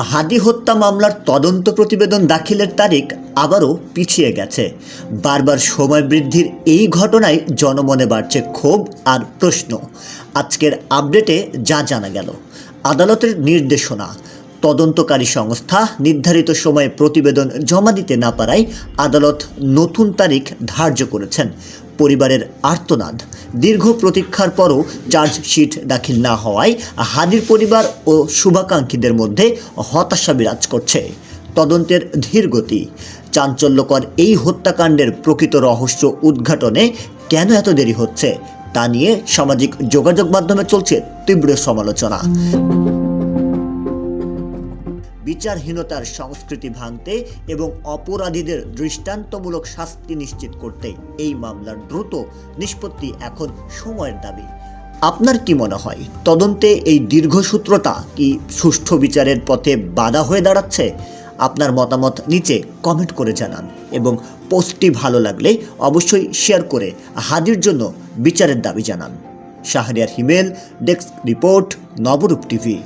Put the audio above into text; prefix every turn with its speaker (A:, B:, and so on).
A: হাদি হত্যা মামলার তদন্ত প্রতিবেদন দাখিলের তারিখ আবারও পিছিয়ে গেছে। বারবার সময় বৃদ্ধির এই ঘটনায় জনমনে বাড়ছে ক্ষোভ আর প্রশ্ন। আজকের আপডেটে যা জানা গেল, আদালতের নির্দেশনা, তদন্তকারী সংস্থা নির্ধারিত সময়ে প্রতিবেদন জমা দিতে না পারায় আদালত নতুন তারিখ ধার্য করেছেন। পরিবারের আর্তনাদ, দীর্ঘ প্রতীক্ষার পরও চার্জশিট দাখিল না হওয়ায় হাদির পরিবার ও শুভাকাঙ্ক্ষীদের মধ্যে হতাশা বিরাজ করছে। তদন্তের ধীরগতি, চাঞ্চল্যকর এই হত্যাকাণ্ডের প্রকৃত রহস্য উদ্ঘাটনে কেন এত দেরি হচ্ছে তা নিয়ে সামাজিক যোগাযোগ মাধ্যমে চলছে তীব্র সমালোচনা। বিচারহীনতার সংস্কৃতি ভাঙতে এবং অপরাধীদের দৃষ্টান্তমূলক শাস্তি নিশ্চিত করতে এই মামলার দ্রুত নিষ্পত্তি এখন সময়ের দাবি। আপনার কি মনে হয়, তদন্তে এই দীর্ঘসূত্রতা কি সুষ্ঠু বিচারের পথে বাধা হয়ে দাঁড়াচ্ছে? আপনার মতামত নিচে কমেন্ট করে জানান এবং পোস্টটি ভালো লাগলে অবশ্যই শেয়ার করে হাদির জন্য বিচারের দাবি জানান। শাহরিয়ার হিমেল, ডেস্ক রিপোর্ট, নবরূপ টিভি।